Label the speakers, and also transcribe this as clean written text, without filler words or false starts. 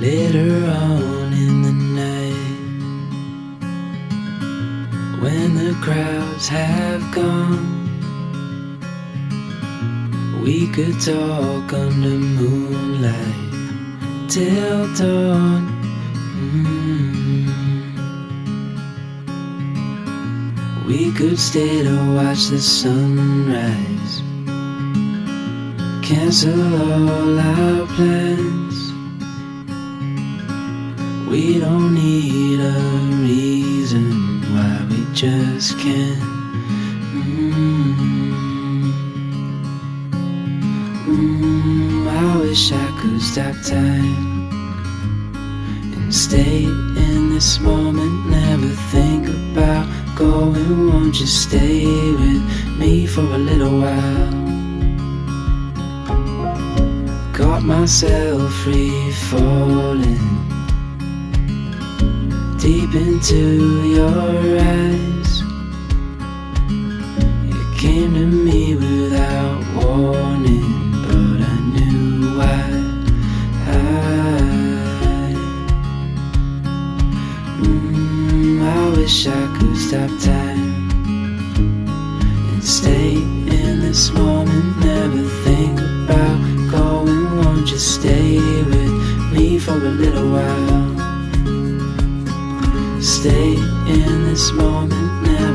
Speaker 1: Later on in the night, when the crowds have gone, we could talk under moonlight till dawn. We could stay to watch the sunrise, cancel all our plans. We don't need a reason why we just can't. I wish I could stop time and stay in this moment, never think about going. Won't you stay with me for a little while? Got myself free falling deep into your eyes. You came to me without warning, but I knew why. I wish I could stop time and stay in this moment, never think about going. Won't you stay with me for a little while? Stay in this moment, never